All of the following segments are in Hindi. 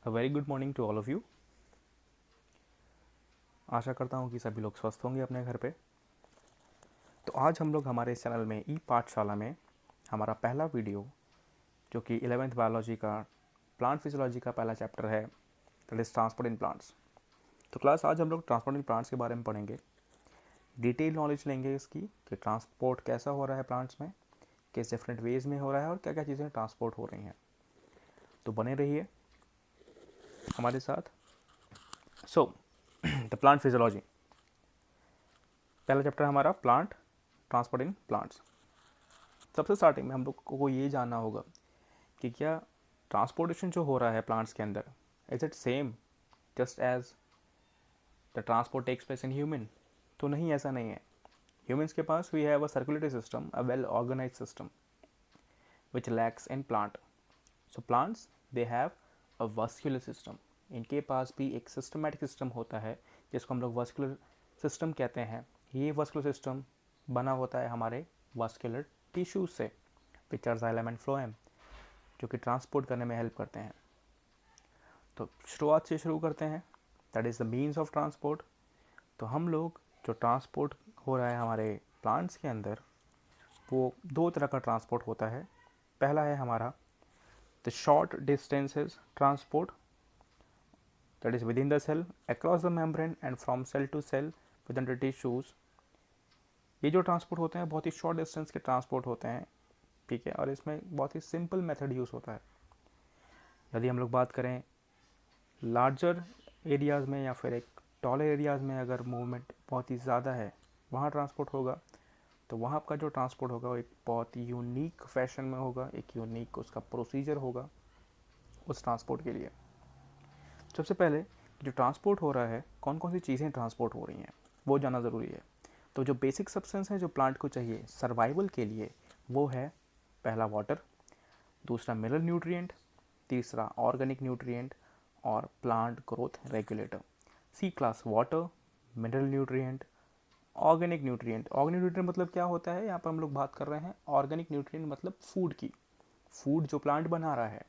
A very good morning to all of you. आशा करता हूँ कि सभी लोग स्वस्थ होंगे अपने घर पे। तो आज हम लोग हमारे इस चैनल में ई पाठशाला में हमारा पहला वीडियो जो कि 11th बायोलॉजी का प्लांट फिजियोलॉजी का पहला चैप्टर है, that is transport in plants. तो क्लास आज हम लोग ट्रांसपोर्ट इन प्लांट्स के बारे में पढ़ेंगे, डिटेल नॉलेज लेंगे इसकी कि ट्रांसपोर्ट कैसा हो रहा है प्लांट्स में, किस डिफरेंट वेज में हो रहा है और क्या क्या चीज़ें ट्रांसपोर्ट हो रही हैं। तो बने रहिए हमारे साथ। सो द प्लांट फिजियोलॉजी, पहला चैप्टर हमारा प्लांट ट्रांसपोर्ट इन प्लांट्स। सबसे स्टार्टिंग में हम लोग को ये जानना होगा कि क्या ट्रांसपोर्टेशन जो हो रहा है प्लांट्स के अंदर, is it same just as the transport takes place in human. तो नहीं, ऐसा नहीं है। ह्यूमंस के पास we have a circulatory system, a well organise system which lacks in plant. So plants they have a vascular system. इनके पास भी एक सिस्टमेटिक सिस्टम होता है जिसको हम लोग वस्कुलर सिस्टम कहते हैं। ये वस्कुलर सिस्टम बना होता है हमारे वस्कुलर टिश्यूज से, which are xylem and phloem, जो कि ट्रांसपोर्ट करने में हेल्प करते हैं। तो शुरुआत से शुरू करते हैं, that is the means of transport. तो हम लोग जो ट्रांसपोर्ट हो रहा है हमारे प्लांट्स के अंदर, वो दो तरह का ट्रांसपोर्ट होता है। पहला है हमारा the short distances transport, that is within the cell, across the membrane and from cell to cell within the tissues. ये जो ट्रांसपोर्ट होते हैं बहुत ही शॉर्ट डिस्टेंस के ट्रांसपोर्ट होते हैं, ठीक है, और इसमें बहुत ही सिंपल मेथड यूज़ होता है। यदि हम लोग बात करें लार्जर एरियाज़ में या फिर एक टॉलर एरियाज़ में, अगर मूवमेंट बहुत ही ज़्यादा है वहाँ ट्रांसपोर्ट होगा, तो वहाँ का जो ट्रांसपोर्ट होगा वो एक बहुत ही यूनिक फैशन में होगा, एक यूनिक उसका प्रोसीजर होगा उस ट्रांसपोर्ट के लिए। सबसे पहले जो ट्रांसपोर्ट हो रहा है, कौन कौन सी चीज़ें ट्रांसपोर्ट हो रही हैं वो जानना ज़रूरी है। तो जो बेसिक सब्सटेंस है जो प्लांट को चाहिए सर्वाइवल के लिए, वो है पहला वाटर, दूसरा मिनरल न्यूट्रिएंट, तीसरा ऑर्गेनिक न्यूट्रिएंट और plant growth regulator. See class water, mineral nutrient, organic nutrient. Organic nutrient मतलब क्या होता है, यहाँ पर हम लोग बात कर रहे हैं ऑर्गेनिक न्यूट्रिएंट मतलब फूड की। फूड जो प्लांट बना रहा है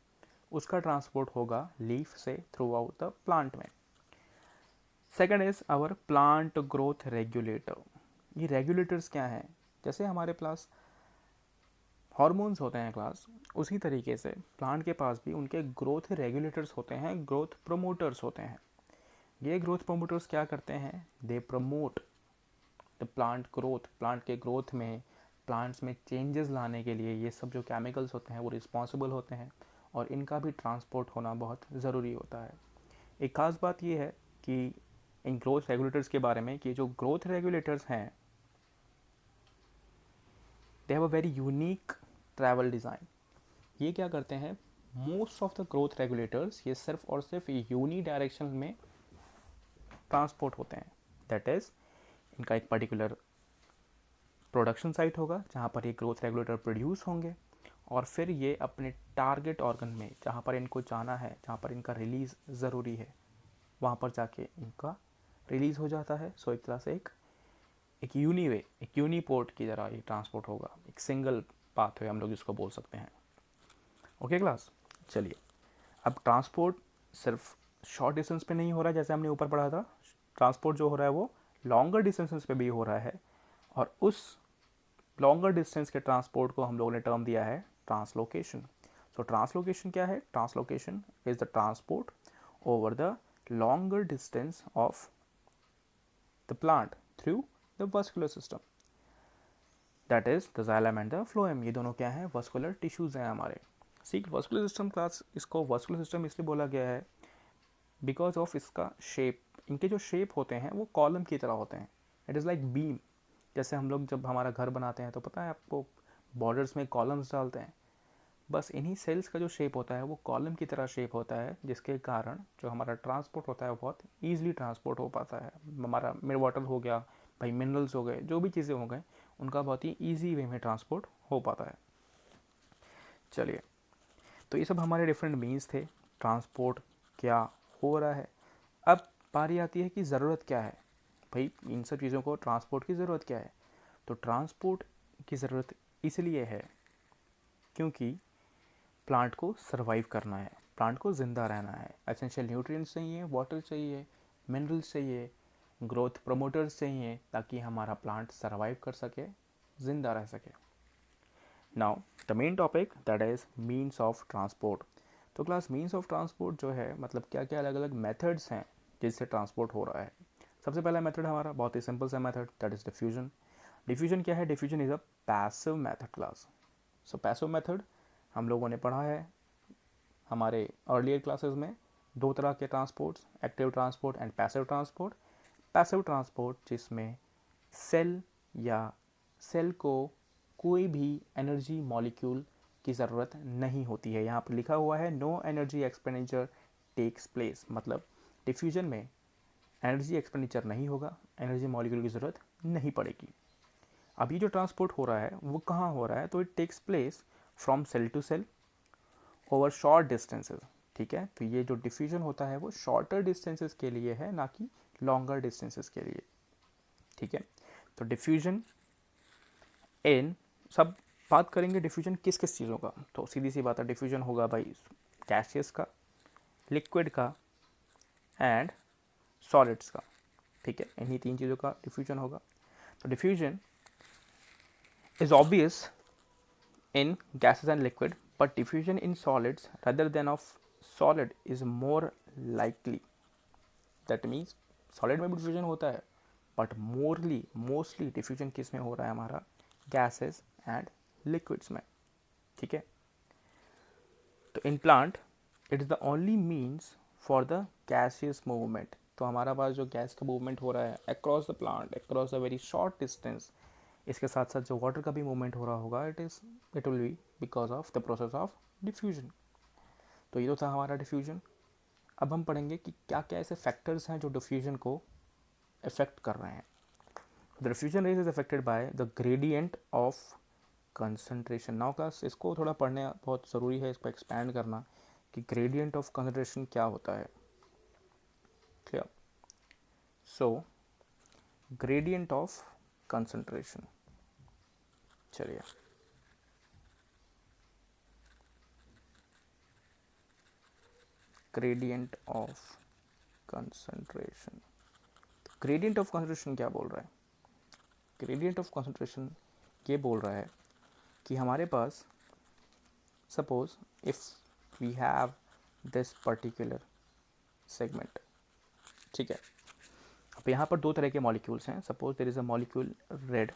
उसका ट्रांसपोर्ट होगा लीफ से थ्रू आउट द प्लांट में। Second is our plant growth regulator. ये रेगुलेटर्स क्या हैं, जैसे हमारे पास हॉर्मोन्स होते हैं क्लास, उसी तरीके से प्लांट के पास भी उनके ग्रोथ रेगुलेटर्स होते हैं, ग्रोथ प्रोमोटर्स होते हैं। ये ग्रोथ प्रोमोटर्स क्या करते हैं, they promote the plant growth. Plant के ग्रोथ में, प्लांट्स में चेंजेस लाने के लिए ये सब जो केमिकल्स होते हैं वो रिस्पॉन्सिबल होते हैं, और इनका भी ट्रांसपोर्ट होना बहुत ज़रूरी होता है। एक खास बात ये है कि इन ग्रोथ रेगुलेटर्स के बारे में कि जो ग्रोथ रेगुलेटर्स हैं दे have a very unique travel design. ये क्या करते हैं, most of the growth regulators ये सिर्फ और सिर्फ यूनी डायरेक्शन में ट्रांसपोर्ट होते हैं। दैट इज़ इनका एक पर्टिकुलर प्रोडक्शन साइट होगा जहाँ पर ये ग्रोथ रेगुलेटर प्रोड्यूस होंगे, और फिर ये अपने टारगेट ऑर्गन में जहाँ पर इनको जाना है, जहाँ पर इनका रिलीज़ ज़रूरी है, वहाँ पर जाके इनका रिलीज़ हो जाता है। सो एक तरह से एक यूनी वे, एक यूनिपोर्ट की तरह ये ट्रांसपोर्ट होगा, एक सिंगल पाथवे हम लोग इसको बोल सकते हैं। ओके क्लास, चलिए अब ट्रांसपोर्ट सिर्फ शॉर्ट डिस्टेंस पे नहीं हो रहा है, जैसे हमने ऊपर पढ़ा था। ट्रांसपोर्ट जो हो रहा है वो लॉन्गर डिस्टेंसेस पे भी हो रहा है, और उस लॉन्गर डिस्टेंस के ट्रांसपोर्ट को हम लोगों ने टर्म दिया है ट्रांसलोकेशन। सो ट्रांसलोकेशन क्या है, translocation is the transport over the longer distance of the plant through the vascular system, that is the xylem and the phloem. ये दोनों क्या है, वस्कुलर टिश्यूज हैं हमारे। सीख वस्कुलर सिस्टम क्लास, इसको वस्कुलर सिस्टम इसलिए बोला गया है बिकॉज ऑफ इसका शेप। इनके जो शेप होते हैं वो कॉलम की तरह होते हैं, इट इज़ लाइक बीम। जैसे हम लोग जब हमारा घर बनाते हैं तो पता है आपको, बॉर्डर्स में कॉलम्स डालते हैं, बस इन्हीं सेल्स का जो शेप होता है वो कॉलम की तरह शेप होता है, जिसके कारण जो हमारा ट्रांसपोर्ट होता है वो बहुत ईजिली ट्रांसपोर्ट हो पाता है। हमारा वाटर हो गया, भाई मिनरल्स हो गए, जो भी चीज़ें हो गए, उनका बहुत ही ईजी वे में ट्रांसपोर्ट हो पाता है। चलिए, तो ये सब हमारे डिफरेंट मीन्स थे ट्रांसपोर्ट क्या हो रहा है। अब बारी आती है कि ज़रूरत क्या है, भाई इन सब चीज़ों को ट्रांसपोर्ट की ज़रूरत क्या है। तो ट्रांसपोर्ट की ज़रूरत इसलिए है क्योंकि प्लांट को सर्वाइव करना है, प्लांट को ज़िंदा रहना है, एसेंशियल न्यूट्रिएंट्स चाहिए, वाटर चाहिए, मिनरल्स चाहिए, ग्रोथ प्रमोटर्स चाहिए, ताकि हमारा प्लांट सर्वाइव कर सके, ज़िंदा रह सके. Now the main topic that is means of transport. तो क्लास मीन्स ऑफ ट्रांसपोर्ट जो है मतलब क्या क्या अलग अलग मेथड्स हैं जिससे ट्रांसपोर्ट हो रहा है. सबसे पहला मेथड हमारा बहुत ही सिंपल सा method, that is diffusion. Diffusion क्या है? Diffusion is a passive method class. So passive method हम लोगों ने पढ़ा है हमारे अर्लियर क्लासेस में. दो तरह के transports, active transport and passive transport. Passive transport जिसमें सेल या सेल को कोई भी एनर्जी मॉलिक्यूल की ज़रूरत नहीं होती है. यहाँ पर लिखा हुआ है no energy expenditure takes place. मतलब डिफ्यूजन में एनर्जी एक्सपेंडिचर नहीं होगा, एनर्जी मॉलिक्यूल की ज़रूरत नहीं पड़ेगी. अभी जो ट्रांसपोर्ट हो रहा है वो कहाँ हो रहा है? तो it takes place from cell to cell over short distances. ठीक है, तो ये जो डिफ्यूजन होता है वो शॉर्टर डिस्टेंसेस के लिए है, ना कि लॉन्गर डिस्टेंसेस के लिए. ठीक है, तो डिफ्यूजन इन सब बात करेंगे डिफ्यूजन किस किस चीज़ों का. तो सीधी सी बात है, डिफ्यूजन होगा भाई गैसियस का, लिक्विड का एंड सॉलिड्स का. ठीक है, इन्हीं तीन चीज़ों का डिफ्यूजन होगा. तो diffusion is obvious in gases and liquid, but diffusion in solids rather than of solid is more likely. That means solid में भी diffusion होता है, but mostly diffusion किस में हो रहा है हमारा? gases and liquids में. ठीक है, तो in plant it is the only means for the gaseous movement. तो हमारा पास जो गैस का मूवमेंट हो रहा है across the plant, across a very short distance, इसके साथ साथ जो वाटर का भी मूवमेंट हो रहा होगा it will be because of the process of diffusion. तो ये तो था हमारा डिफ्यूजन. अब हम पढ़ेंगे कि क्या क्या ऐसे फैक्टर्स हैं जो डिफ्यूजन को इफेक्ट कर रहे हैं. The diffusion rate is affected by the gradient of concentration. Now class इसको थोड़ा पढ़ने बहुत ज़रूरी है, इसको एक्सपैंड करना कि ग्रेडियंट ऑफ कंसंट्रेशन क्या होता है. Clear? So gradient of concentration, चलिए gradient of concentration. Gradient of concentration क्या बोल रहा है? ग्रेडियंट ऑफ कंसंट्रेशन ये बोल रहा है कि हमारे पास suppose if we have this particular segment. ठीक है, अब यहाँ पर दो तरह के मॉलिक्यूल्स हैं. Suppose there is a molecule red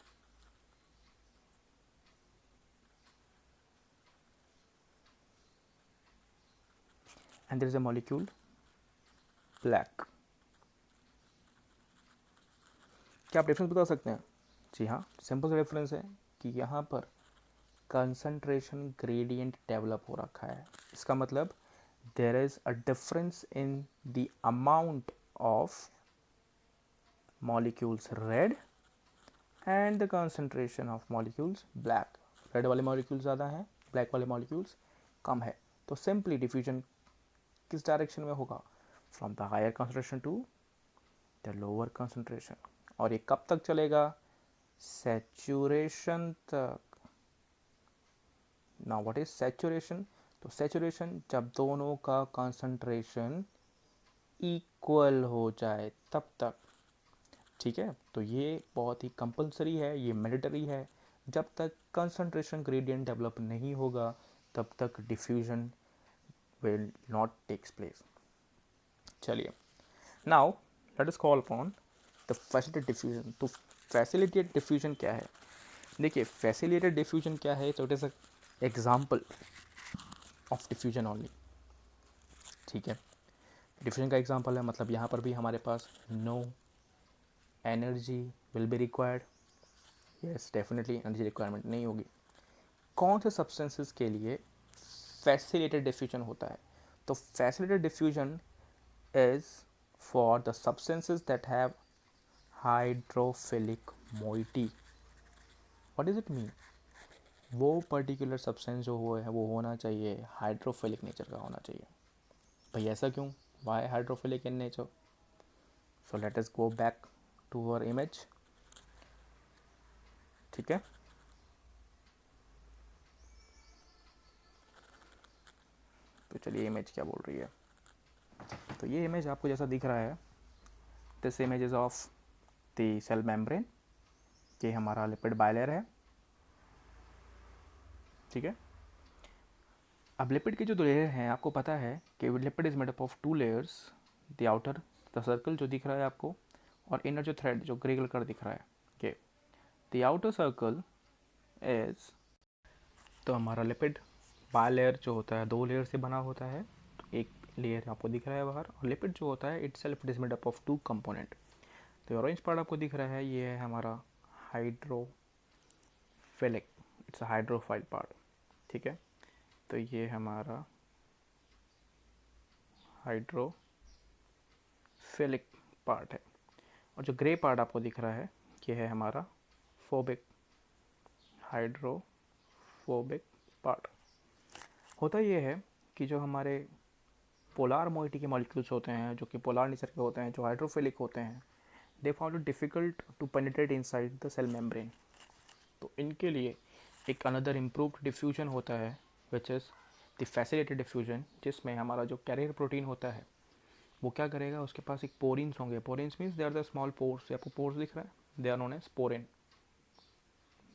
and there is a molecule black. क्या आप डिफरेंस बता सकते हैं? जी हाँ, सिंपल सा डिफरेंस है कि यहाँ पर कंसंट्रेशन ग्रेडियंट डेवलप हो रखा है. इसका मतलब there is a difference in the amount of molecules red and the concentration of molecules black. Red वाले मॉलिक्यूल्स ज़्यादा हैं, ब्लैक वाले मॉलिक्यूल्स कम है. तो सिंपली डिफ्यूजन किस डायरेक्शन में होगा? From the higher concentration to the lower concentration. और ये कब तक चलेगा? सैचुरेशन तक. Now what is saturation? तो सैचुरेशन जब दोनों का कंसंट्रेशन इक्वल हो जाए तब तक. ठीक है, तो ये बहुत ही कंपलसरी है, ये मैंडेटरी है. जब तक कंसंट्रेशन ग्रेडियंट डेवलप नहीं होगा तब तक diffusion will not takes place. चलिए, now let us call upon the facilitated diffusion. तो facilitated diffusion क्या है? देखिए facilitated diffusion क्या है? तो it is a example of diffusion only. ठीक है, diffusion का example है, मतलब यहाँ पर भी हमारे पास no energy will be required. yes definitely energy requirement नहीं होगी. कौन से substances के लिए facilitated diffusion होता है? तो facilitated diffusion is for the substances that have hydrophilic moiety. What does it mean? वो पर्टिकुलर सब्सटेंस जो हो है वो होना चाहिए हाइड्रोफिलिक नेचर का होना चाहिए. भाई ऐसा क्यों? Why hydrophilic in nature? So let us go back to our image. ठीक है, तो चलिए इमेज क्या बोल रही है। तो ये इमेज आपको जैसा दिख रहा है, this image is of the cell membrane. ये हमारा लिपिड बायलेयर है, ठीक है। अब लिपिड के जो दो लेयर हैं, आपको पता है कि lipid is made up of 2 layers, the outer the circle जो दिख रहा है आपको, और इनर जो थ्रेड जो ग्रे कलर दिख रहा है, ये द आउटर सर्कल इज, तो हमारा लिपिड बायलेयर जो होता है 2 लेयर से बना होता है। तो एक लेयर आपको दिख रहा है बाहर, और लिपिड जो होता है it self is made up of 2 component. तो ऑरेंज पार्ट आपको दिख रहा है, ये है हमारा हाइड्रोफिलिक, इट्स अ हाइड्रोफाइल पार्ट, ठीक है। तो ये हमारा हाइड्रोफिलिक पार्ट है। और जो ग्रे पार्ट आपको दिख रहा है, ये है हमारा फोबिक, हाइड्रोफोबिक पार्ट। होता ये है कि जो हमारे पोलार मोइटी के मॉलिक्यूल्स होते हैं, जो कि पोलार नेचर के होते हैं, जो हाइड्रोफिलिक होते हैं, they found it difficult to penetrate inside the cell membrane. तो इनके लिए एक अनदर इम्प्रूव्ड डिफ्यूजन होता है, which is the facilitated diffusion, जिसमें हमारा जो कैरियर प्रोटीन होता है वो क्या करेगा, उसके पास एक पोरिन्स होंगे। Porins means they are the small pores, आपको पोर्स दिख रहा है, they are known as porin,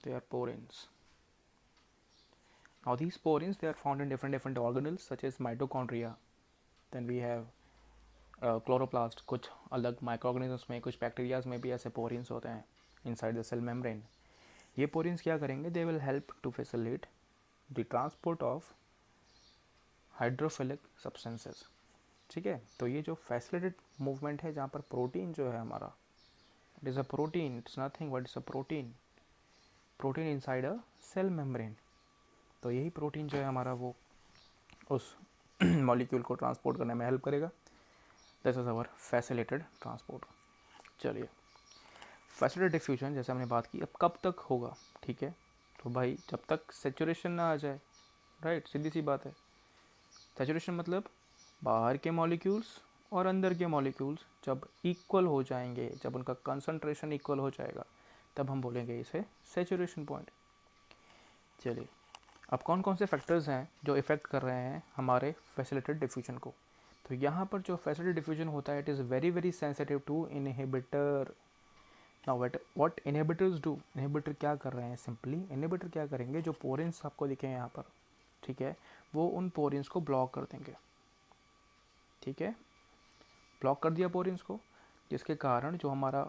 they are porins. Now these porins, they are found in different organelles such as mitochondria. Then we have chloroplast, कुछ अलग माइक्रोऑर्गेनिजम्स में, कुछ बैक्टीरियाज में भी ऐसे पोरिन्स होते हैं इनसाइड द सेल मेम्ब्रेन। ये पोरिन्स क्या करेंगे, they will help to facilitate the transport of hydrophilic substances, ठीक है। तो ये जो फैसिलिटेड मूवमेंट है, जहाँ पर प्रोटीन जो है हमारा, it is a protein, it's nothing but it's a protein, protein inside a cell membrane. तो यही प्रोटीन जो है हमारा वो उस मॉलिक्यूल को ट्रांसपोर्ट करने में हेल्प करेगा। This is our facilitated transport. चलिए, फैसिलिटेटेड डिफ्यूजन जैसे हमने बात की, अब कब तक होगा, ठीक है। तो भाई जब तक सेचुरेशन ना आ जाए, राइट, सीधी सी बात है। सेचुरेशन मतलब बाहर के मॉलिक्यूल्स और अंदर के मॉलिक्यूल्स जब इक्वल हो जाएंगे, जब उनका कंसंट्रेशन इक्वल हो जाएगा, तब हम बोलेंगे इसे सेचुरेशन पॉइंट। चलिए, अब कौन कौन से फैक्टर्स हैं जो इफ़ेक्ट कर रहे हैं हमारे फैसिलिटेटेड डिफ्यूजन को। तो यहाँ पर जो फैसिलिटेटेड डिफ्यूजन होता है, it is very very sensitive to inhibitor. Now what inhibitors do, inhibitor क्या कर रहे हैं, सिंपली इनहिबिटर क्या करेंगे, जो पोरेंस आपको दिखे यहाँ पर, ठीक है, वो उन पोरेंस को ब्लॉक कर देंगे, ठीक है। ब्लॉक कर दिया पोरेंस को, जिसके कारण जो हमारा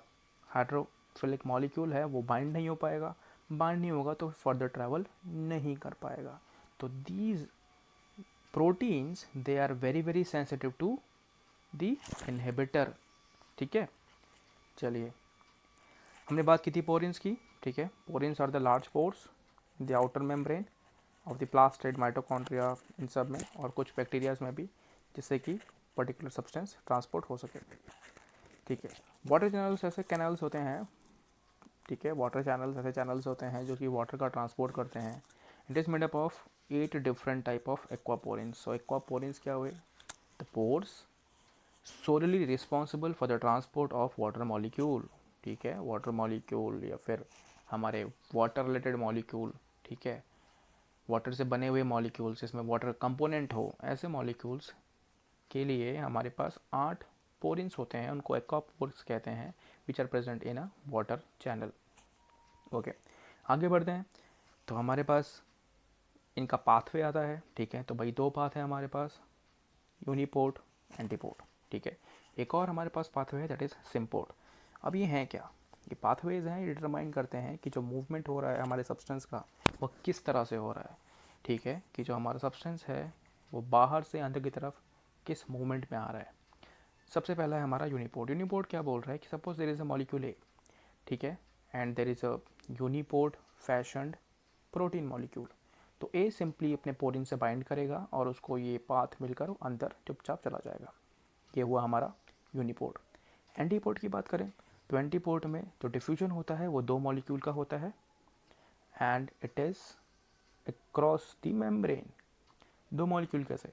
हाइड्रोफिलिक मॉलिक्यूल है वो बाइंड नहीं हो पाएगा, बाइंड नहीं होगा तो फर्दर ट्रैवल नहीं कर पाएगा। तो these proteins they are very very sensitive to the inhibitor, ठीक है। चलिए, हमने बात की थी पोरिन्स की, ठीक है। Porins are the large pores in the outer membrane of the plastid, mitochondria, इन सब में, और कुछ बैक्टीरियाज में भी, जिससे कि पर्टिकुलर सब्सटेंस ट्रांसपोर्ट हो सके, ठीक है। वाटर चैनल्स ऐसे कैनल्स होते हैं, ठीक है। वाटर चैनल्स ऐसे चैनल्स होते हैं जो कि वाटर का ट्रांसपोर्ट करते हैं। It is made up of 8 different type of aquaporins. So aquaporins क्या हुए, the pores solely responsible for the transport of water molecule, ठीक है। वाटर मॉलिक्यूल या फिर हमारे वाटर रिलेटेड मॉलिक्यूल, ठीक है, वाटर से बने हुए मॉलिक्यूल्स, इसमें वाटर कंपोनेंट हो, ऐसे मॉलिक्यूल्स के लिए हमारे पास 8 पोरिन्स होते हैं, उनको एक्वापोर्स कहते हैं, which are present in a water channel. Okay, आगे बढ़ते हैं। तो हमारे पास इनका पाथवे आता है, ठीक है। तो भाई 2 पाथ है हमारे पास, यूनिपोर्ट, एंटीपोर्ट, ठीक है। एक और हमारे पास पाथवे है, दैट इज़ सिम्पोर्ट। अब ये हैं क्या, ये पाथवेज हैं, ये डिटरमाइन करते हैं कि जो मूवमेंट हो रहा है हमारे सब्सटेंस का वो किस तरह से हो रहा है, ठीक है, कि जो हमारा सब्सटेंस है वो बाहर से अंदर की तरफ किस मूवमेंट में आ रहा है। सबसे पहला है हमारा यूनिपोर्ट। यूनिपोर्ट क्या बोल रहा है कि suppose there is a molecule A, ठीक है, and there is a uniport fashioned protein molecule. तो ए सिंपली अपने पोरिन से बाइंड करेगा और उसको ये पाथ मिलकर अंदर चुपचाप चला जाएगा। ये हुआ हमारा यूनिपोर्ट। एंटीपोर्ट की बात करें तो एंटीपोर्ट में जो डिफ्यूजन होता है वो 2 मॉलिक्यूल का होता है, and it is across the membrane. 2 molecule कैसे,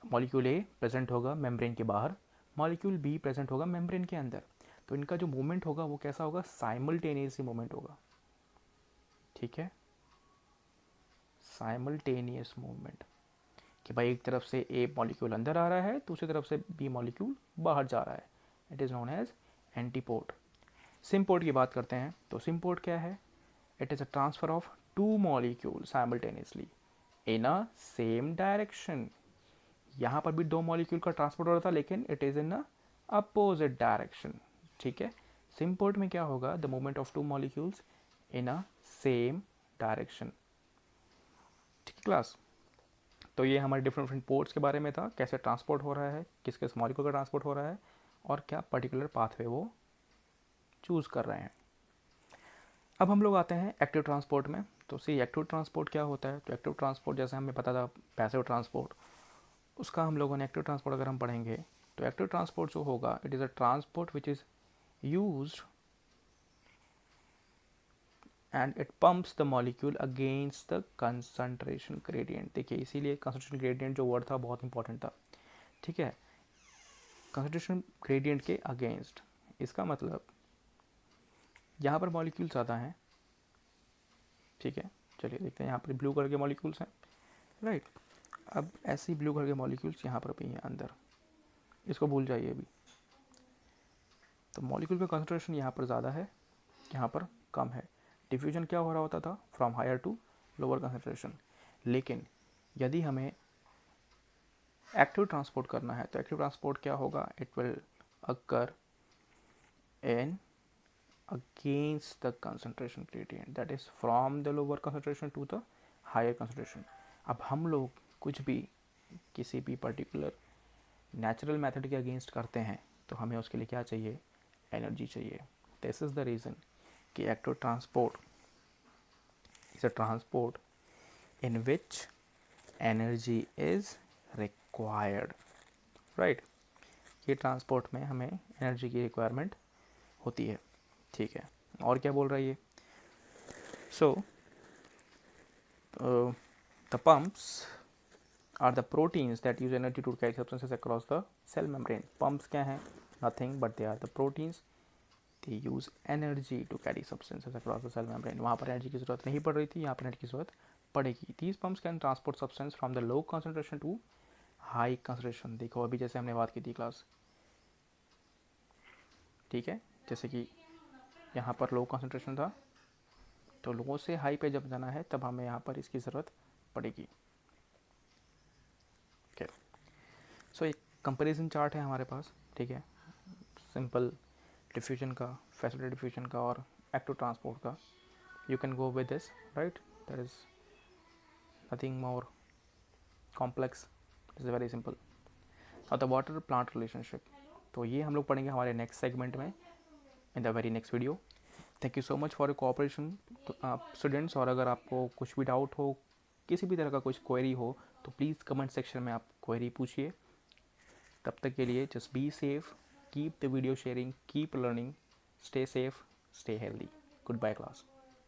मॉलिक्यूल ए प्रेजेंट होगा मेम्ब्रेन के बाहर, मॉलिक्यूल बी प्रेजेंट होगा मेम्ब्रेन के अंदर। तो इनका जो मूवमेंट होगा वो कैसा होगा, साइमल्टेनियस मूवमेंट होगा, ठीक है, साइमल्टेनियस मूवमेंट, कि भाई एक तरफ से ए मॉलिक्यूल अंदर आ रहा है, दूसरी तरफ से बी मॉलिक्यूल बाहर जा रहा है. It is known as antiport. Symport की बात करते हैं तो सिम्पोड क्या है? It is a transfer of two molecule simultaneously in a same direction. यहाँ पर भी दो मॉलिक्यूल का ट्रांसपोर्ट हो रहा था, लेकिन it is in a opposite direction. ठीक है. सिम्पोर्ट में क्या होगा? The movement of two molecules in a same direction. ठीक है क्लास. तो ये हमारे डिफरेंट डिफरेंट पोर्ट्स के बारे में था, कैसे ट्रांसपोर्ट हो रहा है, किस किस मॉलिक्यूल का ट्रांसपोर्ट हो रहा है, और क्या पर्टिकुलर पाथवे वो चूज़ कर रहे हैं. अब हम लोग आते हैं एक्टिव ट्रांसपोर्ट में. तो सी एक्टिव ट्रांसपोर्ट क्या होता है? तो एक्टिव ट्रांसपोर्ट जैसे हमें पता था पैसिव ट्रांसपोर्ट, उसका हम लोगों ने एक्टिव ट्रांसपोर्ट अगर हम पढ़ेंगे तो एक्टिव ट्रांसपोर्ट जो होगा, it is a transport which is used and it pumps the molecule against the concentration gradient. देखिए इसीलिए कंसंट्रेशन ग्रेडियंट जो वर्ड था बहुत इंपॉर्टेंट था. ठीक है. कंसंट्रेशन ग्रेडियंट के अगेंस्ट, इसका मतलब यहाँ पर मॉलिक्यूल ज़्यादा हैं. ठीक है. चलिए देखते हैं. यहाँ पर ब्लू कलर के मॉलिक्यूल्स हैं, राइट. अब ऐसे ही ब्लू कलर के मॉलिक्यूल्स यहाँ पर भी हैं अंदर, इसको भूल जाइए अभी. तो मॉलिक्यूल का कंसंट्रेशन यहाँ पर ज़्यादा है, यहाँ पर कम है. डिफ्यूजन क्या हो रहा होता था? From higher to lower concentration. लेकिन यदि हमें एक्टिव ट्रांसपोर्ट करना है तो एक्टिव ट्रांसपोर्ट क्या होगा? It will occur in against the concentration gradient, that is from the lower concentration to the higher concentration. अब हम लोग कुछ भी किसी भी पर्टिकुलर नेचुरल मेथड के अगेंस्ट करते हैं तो हमें उसके लिए क्या चाहिए? एनर्जी चाहिए. दिस इज द रीज़न कि active transport is a transport in which energy is required, right. ये ट्रांसपोर्ट में हमें एनर्जी की रिक्वायरमेंट होती है. ठीक है. और क्या बोल रहा है ये? So the pumps are the proteins that use energy to carry substances across the cell membrane. Pumps क्या हैं? Nothing but they are the proteins. They use energy to carry substances across the cell membrane. वहाँ पर एनर्जी की जरूरत नहीं पड़ रही थी, यहाँ पर एनर्जी की जरूरत पड़ेगी. These pumps can transport substance from the low concentration to high concentration. देखो अभी जैसे हमने बात की थी क्लास, ठीक है, जैसे कि यहाँ पर लो कंसंट्रेशन था, तो लो से हाई पे जब जाना है तब हमें यहाँ पर इसकी ज़रूरत पड़ेगी. ओके. सो एक कंपैरिजन चार्ट है हमारे पास. ठीक है. सिंपल डिफ्यूजन का, फैसिलिटी डिफ्यूजन का और एक्टिव ट्रांसपोर्ट का. You can go with this, right. That is nothing more complex. Is very simple. और द वाटर प्लांट रिलेशनशिप, तो ये हम लोग पढ़ेंगे हमारे नेक्स्ट सेगमेंट में, in the very next video. Thank you so much for your cooperation students. और अगर आपको कुछ भी डाउट हो, किसी भी तरह का कुछ क्वेरी हो, तो प्लीज़ कमेंट सेक्शन में आप क्वेरी पूछिए. तब तक के लिए just be safe, keep the video sharing, keep learning, stay safe, stay healthy. Good bye class.